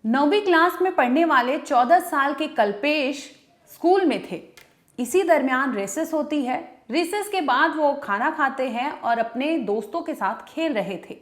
9वीं class में पढ़ने वाले 14 साल के कल्पेश स्कूल में थे। इसी दरमियान रेसेस होती है। रेसेस के बाद वो खाना खाते हैं और अपने दोस्तों के साथ खेल रहे थे।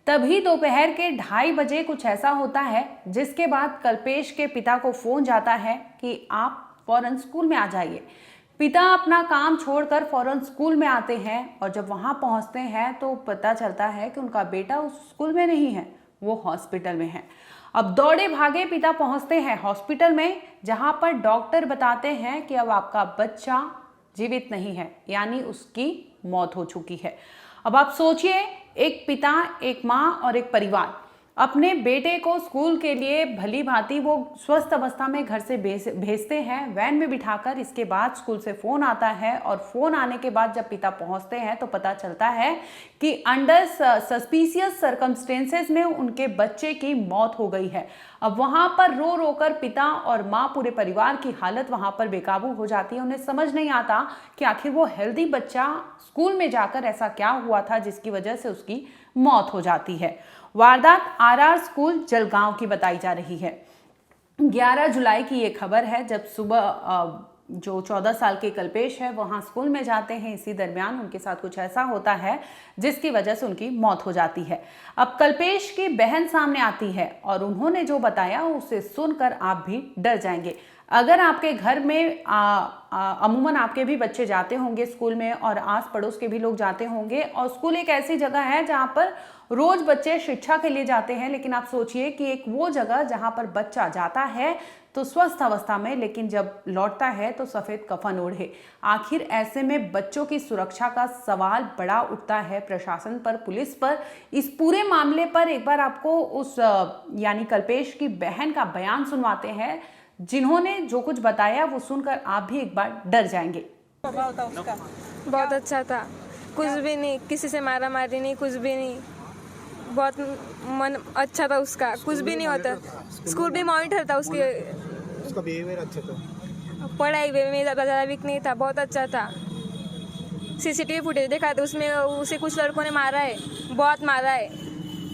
तभी दोपहर के 2:30 बजे कुछ ऐसा होता है जिसके बाद कल्पेश के पिता को फोन जाता है कि आप फौरन स्कूल में आ जाइए। पिता अपना काम छोड़कर फौरन स्कूल में आते हैं और जब वहां पहुंचते हैं तो पता चलता है कि उनका बेटा उस स्कूल में नहीं है, वो हॉस्पिटल में है। अब दौड़े भागे पिता पहुंचते हैं हॉस्पिटल में, जहां पर डॉक्टर बताते हैं कि अब आपका बच्चा जीवित नहीं है, यानी उसकी मौत हो चुकी है। अब आप सोचिए, एक पिता, एक माँ और एक परिवार अपने बेटे को स्कूल के लिए भली भांति वो स्वस्थ अवस्था में घर से भेजते हैं वैन में बिठाकर। इसके बाद स्कूल से फोन आता है और फोन आने के बाद जब पिता पहुंचते हैं तो पता चलता है कि अंडर सस्पिशियस सर्कमस्टेंसेस में उनके बच्चे की मौत हो गई है। अब वहां पर रो रो कर पिता और माँ, पूरे परिवार की हालत वहां पर बेकाबू हो जाती है। उन्हें समझ नहीं आता कि आखिर वो हेल्दी बच्चा स्कूल में जाकर ऐसा क्या हुआ था जिसकी वजह से उसकी मौत हो जाती है। वारदात आरआर स्कूल जलगांव की बताई जा रही है। 11 जुलाई की ये खबर है, जब सुबह जो 14 साल के कल्पेश है वहां स्कूल में जाते हैं। इसी दरमियान उनके साथ कुछ ऐसा होता है जिसकी वजह से उनकी मौत हो जाती है। अब कल्पेश की बहन सामने आती है और उन्होंने जो बताया उसे सुनकर आप भी डर जाएंगे। अगर आपके घर में अमूमन आपके भी बच्चे जाते होंगे स्कूल में और आस पड़ोस के भी लोग जाते होंगे, और स्कूल एक ऐसी जगह है जहां पर रोज बच्चे शिक्षा के लिए जाते हैं, लेकिन आप सोचिए कि एक वो जगह जहां पर बच्चा जाता है तो स्वस्थ अवस्था में, लेकिन जब लौटता है तो सफेद कफन ओढ़े। आखिर ऐसे में बच्चों की सुरक्षा का सवाल बड़ा उठता है प्रशासन पर, पुलिस पर। इस पूरे मामले पर एक बार आपको उस यानी कल्पेश की बहन का बयान सुनवाते हैं, जिन्होंने जो कुछ बताया वो सुनकर आप भी एक बार डर जाएंगे। बहुत अच्छा था, कुछ भी नहीं, किसी से मारा मारी नहीं, कुछ भी नहीं, बहुत मन अच्छा था उसका, कुछ भी नहीं होता। स्कूल भी मॉनिटर था उसका बिहेवियर अच्छा था, पढ़ाई में ज़्यादा वीक नहीं था, बहुत अच्छा था। सीसीटीवी फुटेज देखा था, उसमें उसे कुछ लड़कों ने मारा है, बहुत मारा है।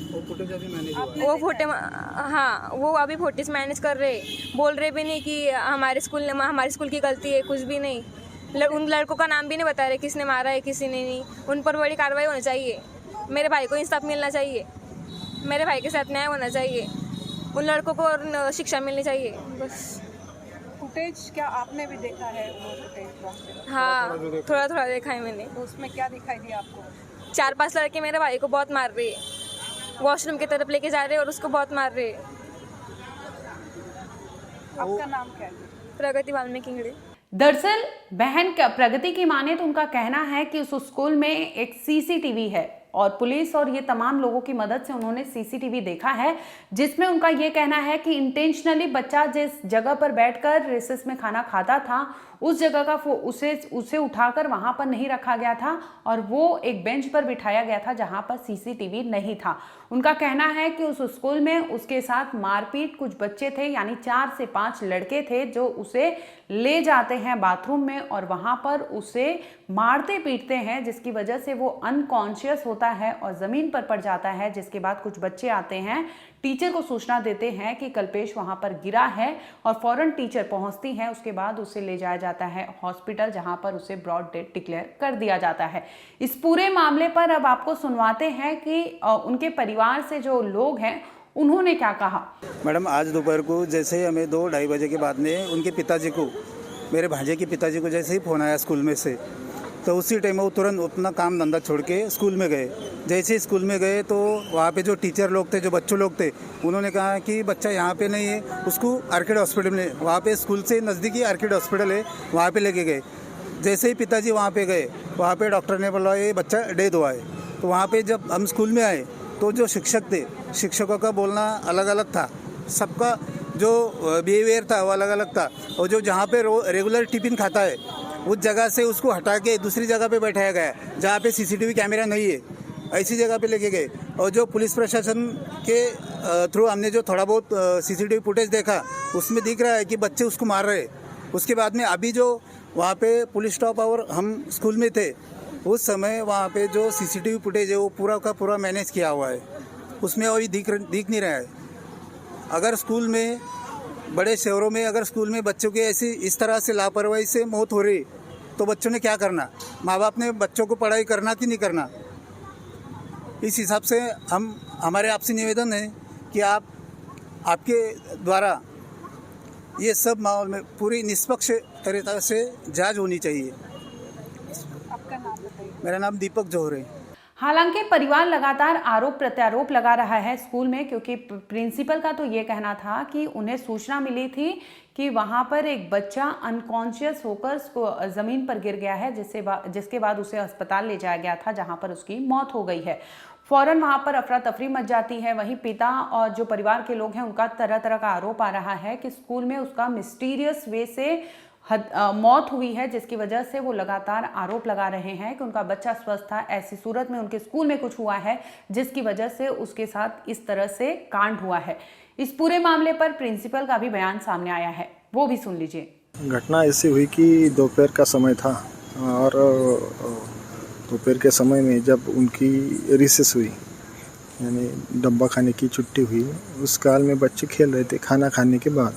वो फुटेज अभी मैनेज हुआ है। वो फोटे, हाँ, वो अभी फोटेज मैनेज कर रहे, बोल रहे भी नहीं कि हमारे स्कूल की गलती है, कुछ भी नहीं। उन लड़कों का नाम भी नहीं बता रहे किसने मारा है किसी ने नहीं। उन पर बड़ी कार्रवाई होनी चाहिए। मेरे भाई को इंसाफ मिलना चाहिए, मेरे भाई के साथ न्याय होना चाहिए, उन लड़कों को शिक्षा मिलनी चाहिए, बस। फुटेज क्या आपने भी देखा है वो फुटेज? हाँ, थोड़ा थोड़ा देखा है मैंने। तो उसमें क्या दिखाई दिया आपको? 4-5 लड़के मेरे भाई को बहुत मार रहे हैं, वॉशरूम की तरफ लेके जा रहे हैं और उसको बहुत मार रहे हैं। आपका नाम क्या है? प्रगति वाल्मीकि इंगड़े। दरअसल बहन का प्रगति की माने तो उनका कहना है कि उस स्कूल में एक सीसीटीवी है और पुलिस और ये तमाम लोगों की मदद से उन्होंने सीसीटीवी देखा है, जिसमें उनका ये कहना है कि इंटेंशनली बच्चा जिस जगह पर बैठकर रेसेस में खाना खाता था उस जगह का उसे उठाकर वहां पर नहीं रखा गया था और वो एक बेंच पर बिठाया गया था जहां पर सीसीटीवी नहीं था। उनका कहना है कि उस स्कूल में उसके साथ मारपीट कुछ बच्चे थे, यानी 4 से 5 लड़के थे जो उसे ले जाते हैं बाथरूम में और वहां पर उसे मारते पीटते हैं, जिसकी वजह से वो अनकॉन्शियस होता है और जमीन पर पड़ जाता है। जिसके बाद कुछ बच्चे आते हैं, टीचर को सूचना देते हैं कि कल्पेश वहां पर गिरा है और फौरन टीचर पहुंचती है। उसके बाद उसे ले जाया जाता है हॉस्पिटल, जहां पर उसे ब्रॉड डेथ डिक्लेयर कर दिया जाता है। इस पूरे मामले पर अब आपको सुनवाते हैं कि उनके परिवार से जो लोग हैं उन्होंने क्या कहा। मैडम, आज दोपहर को जैसे ही हमें 2-2:30 बजे के बाद में उनके पिताजी को, मेरे भांजे के पिताजी को जैसे ही फ़ोन आया स्कूल में से, तो उसी टाइम वो तुरंत अपना काम धंधा छोड़ के स्कूल में गए। जैसे ही स्कूल में गए तो वहाँ पे जो टीचर लोग थे, जो बच्चों लोग थे, उन्होंने कहा कि बच्चा यहाँ पे नहीं है, उसको आर्किड हॉस्पिटल में, वहाँ पे स्कूल से नज़दीकी आर्किड हॉस्पिटल है, वहाँ पे लेके गए। जैसे ही पिताजी वहाँ पे गए, वहाँ पे डॉक्टर ने बोला ये बच्चा डेथ हुआ है। तो वहाँ पे जब हम स्कूल में आए तो जो शिक्षक थे, शिक्षकों का बोलना अलग अलग था, सबका जो बिहेवियर था वो अलग अलग था। और जो जहाँ पे रेगुलर टिफिन खाता है उस जगह से उसको हटा के दूसरी जगह पे बैठाया गया जहाँ पे सीसीटीवी कैमरा नहीं है, ऐसी जगह पे लेके गए। और जो पुलिस प्रशासन के थ्रू हमने जो थोड़ा बहुत सीसीटीवी फुटेज देखा उसमें दिख रहा है कि बच्चे उसको मार रहे। उसके बाद में अभी जो वहाँ पे पुलिस स्टॉप और हम स्कूल में थे उस समय वहाँ पे जो सीसीटीवी फुटेज है वो पूरा का पूरा मैनेज किया हुआ है, उसमें अभी दिख नहीं रहा है। अगर स्कूल में, बड़े शहरों में अगर स्कूल में बच्चों की ऐसी इस तरह से लापरवाही से मौत हो रही तो बच्चों ने क्या करना? माँ बाप ने बच्चों को पढ़ाई करना कि नहीं करना? इस हिसाब से हमारे आपसे निवेदन है कि आपके द्वारा ये सब माहौल में पूरी निष्पक्ष तरीके से जांच होनी चाहिए। आपका नाम बताइए। मेरा नाम दीपक जौहर है। हालांकि परिवार लगातार आरोप प्रत्यारोप लगा रहा है स्कूल में, क्योंकि प्रिंसिपल का तो ये कहना था कि उन्हें सूचना मिली थी कि वहां पर एक बच्चा अनकॉन्शियस होकर जमीन पर गिर गया है, जिसके बाद उसे अस्पताल ले जाया गया था, जहां पर उसकी मौत हो गई है। फौरन वहां पर अफरा तफरी मच जाती है। वहीं पिता और जो परिवार के लोग हैं उनका तरह तरह का आरोप आ रहा है कि स्कूल में उसका मिस्टीरियस वे से मौत हुई है, जिसकी वजह से वो लगातार आरोप लगा रहे हैं कि उनका बच्चा स्वस्थ था, ऐसी सूरत में उनके स्कूल में कुछ हुआ है जिसकी वजह से उसके साथ इस तरह से कांड हुआ है। इस पूरे मामले पर प्रिंसिपल का भी बयान सामने आया है, वो भी सुन लीजिए। घटना ऐसी हुई कि दोपहर का समय था और दोपहर के समय में जब उनकी रिसेस हुई, यानी डब्बा खाने की छुट्टी हुई, उस काल में बच्चे खेल रहे थे खाना खाने के बाद।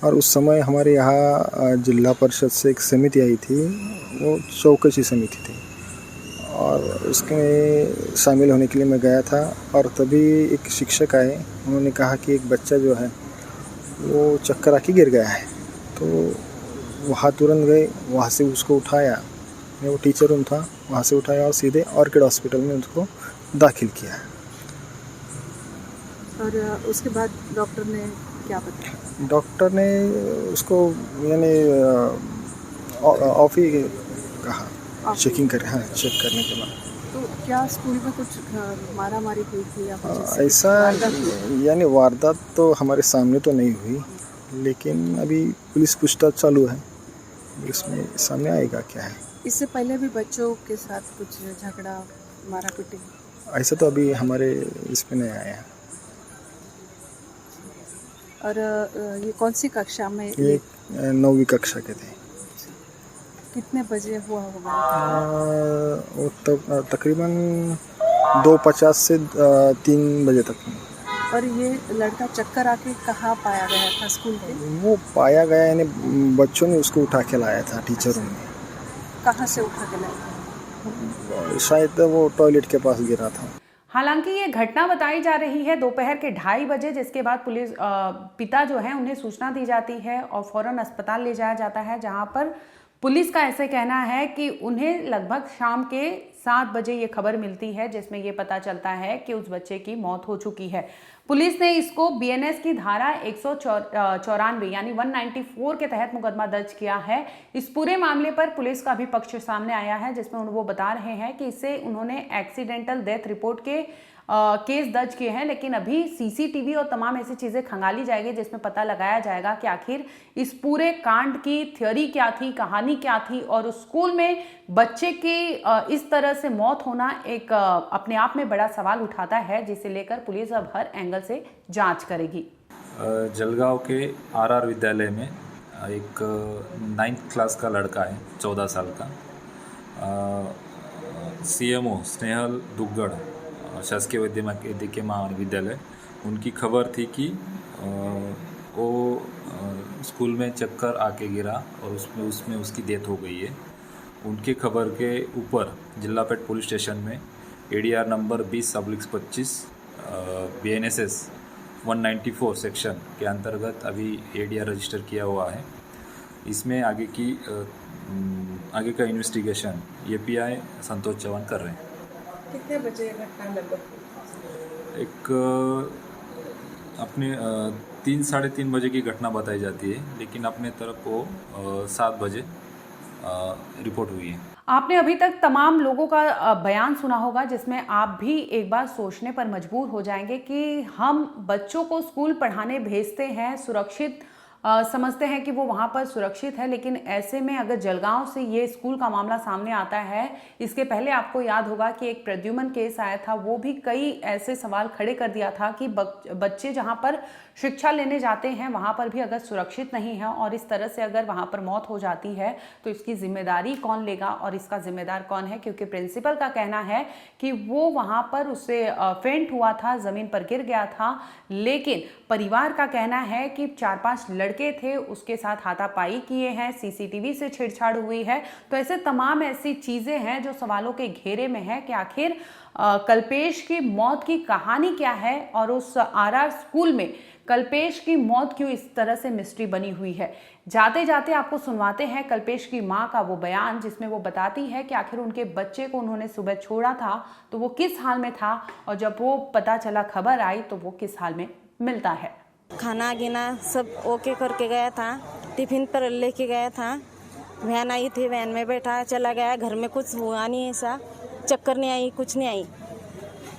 और उस समय हमारे यहाँ जिला परिषद से एक समिति आई थी, वो चौकसी समिति थी, और उसमें शामिल होने के लिए मैं गया था। और तभी एक शिक्षक आए, उन्होंने कहा कि एक बच्चा जो है वो चक्कर आके गिर गया है। तो वहाँ तुरंत गए, वहाँ से उसको उठाया, वो टीचर रूम था, वहाँ से उठाया और सीधे ऑर्किड हॉस्पिटल में उसको दाखिल किया। और उसके बाद डॉक्टर ने क्या बताया? डॉक्टर ने उसको यानी ऑफ ही कहा, चेकिंग कर, हाँ, चेक करने के बाद। तो क्या स्कूल में कुछ मारा मारी हुई थी या कुछ ऐसा यानी वारदात तो हमारे सामने तो नहीं हुई, लेकिन अभी पुलिस पूछताछ चालू है, इसमें सामने आएगा क्या है। इससे पहले भी बच्चों के साथ कुछ झगड़ा मारा पीटी? ऐसा तो अभी हमारे इसमें नहीं आया है। और ये कौन सी कक्षा में? ये 9वीं कक्षा के थे। कितने बजे हुआ होगा? वो तकरीबन 2:50 से 3 बजे तक। और ये लड़का चक्कर आके कहाँ पाया गया था स्कूल के? वो पाया गया यानी बच्चों ने उसको उठा के लाया था टीचर रूम में। कहाँ से उठा के लाया? शायद वो टॉयलेट के पास गिरा था। हालांकि ये घटना बताई जा रही है दोपहर के 2:30 बजे, जिसके बाद पुलिस पिता जो है उन्हें सूचना दी जाती है और फौरन अस्पताल ले जाया जाता है, जहां पर पुलिस का ऐसे कहना है कि उन्हें लगभग शाम के 7 बजे ये खबर मिलती है, जिसमें ये पता चलता है कि उस बच्चे की मौत हो चुकी है। पुलिस ने इसको बीएनएस की धारा 194 यानी 194 के तहत मुकदमा दर्ज किया है। इस पूरे मामले पर पुलिस का भी पक्ष सामने आया है, जिसमें वो बता रहे हैं कि इससे उन्होंने एक्सीडेंटल डेथ रिपोर्ट के केस दर्ज किए हैं, लेकिन अभी सीसीटीवी और तमाम ऐसी चीजें खंगाली जाएगी, जिसमें पता लगाया जाएगा कि आखिर इस पूरे कांड की थ्योरी क्या थी, कहानी क्या थी, और उस स्कूल में बच्चे की इस तरह से मौत होना एक अपने आप में बड़ा सवाल उठाता है, जिसे लेकर पुलिस अब हर एंगल से जांच करेगी। जलगांव के आरआर विद्यालय में एक 9th क्लास का लड़का है, 14 साल का। सीएमओ स्नेहल दुग्गड़, शासकीय वैद्यकीय महाविद्यालय, उनकी खबर थी कि वो स्कूल में चक्कर आके गिरा और उसमें उसकी डेथ हो गई है। उनके खबर के ऊपर जिलापेट पुलिस स्टेशन में एडीआर नंबर 20/25 बीएनएसएस 194 सेक्शन के अंतर्गत अभी एडीआर रजिस्टर किया हुआ है। इसमें आगे का इन्वेस्टिगेशन एपीआई संतोष चौहान कर रहे हैं। कितने बजे घटना लगभग? एक अपने 3-3:30 बजे की घटना बताई जाती है, लेकिन अपने तरफ वो 7 बजे रिपोर्ट हुई है। आपने अभी तक तमाम लोगों का बयान सुना होगा, जिसमें आप भी एक बार सोचने पर मजबूर हो जाएंगे कि हम बच्चों को स्कूल पढ़ाने भेजते हैं, सुरक्षित समझते हैं कि वो वहाँ पर सुरक्षित है, लेकिन ऐसे में अगर जलगांव से ये स्कूल का मामला सामने आता है, इसके पहले आपको याद होगा कि एक प्रद्युमन केस आया था, वो भी कई ऐसे सवाल खड़े कर दिया था कि बच्चे जहाँ पर शिक्षा लेने जाते हैं वहाँ पर भी अगर सुरक्षित नहीं है और इस तरह से अगर वहाँ पर मौत हो जाती है तो इसकी जिम्मेदारी कौन लेगा और इसका जिम्मेदार कौन है? क्योंकि प्रिंसिपल का कहना है कि वो वहाँ पर उससे फेंट हुआ था, ज़मीन पर गिर गया था, लेकिन परिवार का कहना है कि 4-5 लड़के थे, उसके साथ हाथापाई किए हैं, सीसीटीवी से छेड़छाड़ हुई है। तो ऐसे तमाम ऐसी चीज़ें हैं जो सवालों के घेरे में है कि आखिर कल्पेश की मौत की कहानी क्या है और उस आरआर स्कूल में कल्पेश की मौत क्यों इस तरह से मिस्ट्री बनी हुई है। जाते जाते आपको सुनवाते हैं कल्पेश की मां का वो बयान जिसमें वो बताती है कि आखिर उनके बच्चे को उन्होंने सुबह छोड़ा था तो वो किस हाल में था और जब वो पता चला, खबर आई, तो वो किस हाल में मिलता है। खाना गिना सब ओके करके गया था, टिफिन पर लेके गया था, वैन आई थी, वैन में बैठा चला गया, घर में कुछ हुआ नहीं, ऐसा चक्कर नहीं आई, कुछ नहीं आई।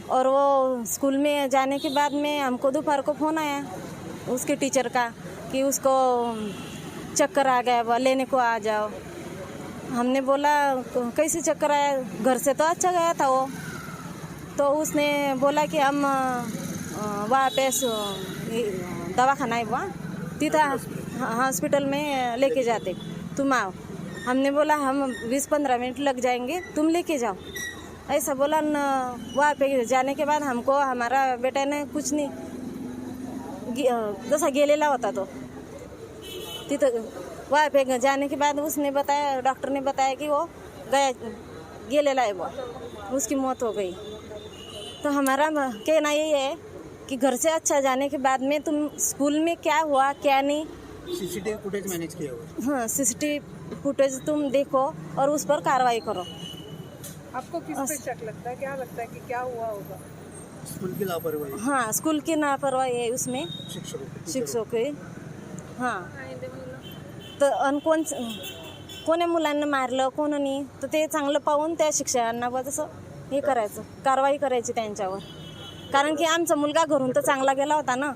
और वो स्कूल में जाने के बाद में हमको दोपहर को फ़ोन आया उसके टीचर का कि उसको चक्कर आ गया, वो लेने को आ जाओ। हमने बोला कैसे चक्कर आया, घर से तो अच्छा गया था वो। तो उसने बोला कि हम वहाँ पे दवाखाना है वहाँ तीता हॉस्पिटल में लेके जाते, तुम आओ। हमने बोला हम 20-15 मिनट लग जाएंगे, तुम लेके जाओ, ऐसा बोला न। वहाँ पे जाने के बाद हमको हमारा बेटा ने कुछ नहीं, जैसा गेलेला होता तो तिथं वहाँ पे जाने के बाद उसने बताया, डॉक्टर ने बताया कि वो गया गेलेला है, वो उसकी मौत हो गई। तो हमारा कहना यही है कि घर से अच्छा जाने के बाद में तुम स्कूल में क्या हुआ क्या नहीं, सीसीटीवी फुटेज मैनेज किया हुआ। हाँ, सीसीटीवी फुटेज तुम देखो और उस पर कार्रवाई करो। आपको किस पे शक लगता है, क्या लगता है कि क्या हुआ होगा? स्कूल की लापरवाही। हाँ, स्कूल की लापरवाही है उसमें, शिक्षकों की। हाँ, तर कोणी मुलांना मारलं कोणी, तर ते चांगलं पाहून त्या शिक्षकांना तसं हे करायचं, कारवाई करायची त्यांच्यावर। कारण की आमचा मुलगा घरून तर चांगला गेला होता ना,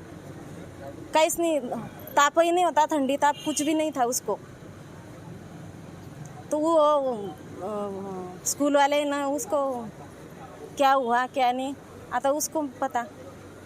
काहीच नाही, तापही नहीं होता, ठंडी ताप कुछ भी नहीं था उसको। तो वो स्कूल वाले ना उसको क्या हुआ क्या नहीं, आता उसको पता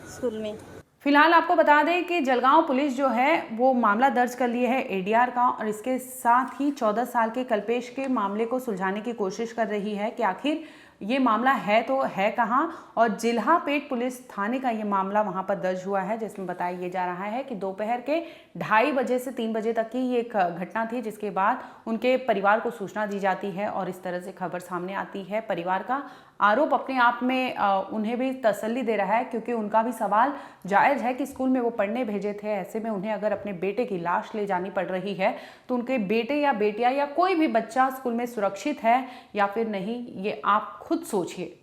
स्कूल में। फिलहाल आपको बता दें कि जलगांव पुलिस जो है वो मामला दर्ज कर लिए है एडीआर का और इसके साथ ही 14 साल के कल्पेश के मामले को सुलझाने की कोशिश कर रही है कि आखिर ये मामला है तो है कहाँ। और जिल्हापेट पुलिस थाने का ये मामला वहाँ पर दर्ज हुआ है जिसमें बताया ये जा रहा है कि दोपहर के 2:30 बजे से 3 बजे तक की ये एक घटना थी, जिसके बाद उनके परिवार को सूचना दी जाती है और इस तरह से खबर सामने आती है। परिवार का आरोप अपने आप में उन्हें भी तसल्ली दे रहा है, क्योंकि उनका भी सवाल जायज़ है कि स्कूल में वो पढ़ने भेजे थे, ऐसे में उन्हें अगर अपने बेटे की लाश ले जानी पड़ रही है तो उनके बेटे या बेटियां या कोई भी बच्चा स्कूल में सुरक्षित है या फिर नहीं, ये आप खुद सोचिए।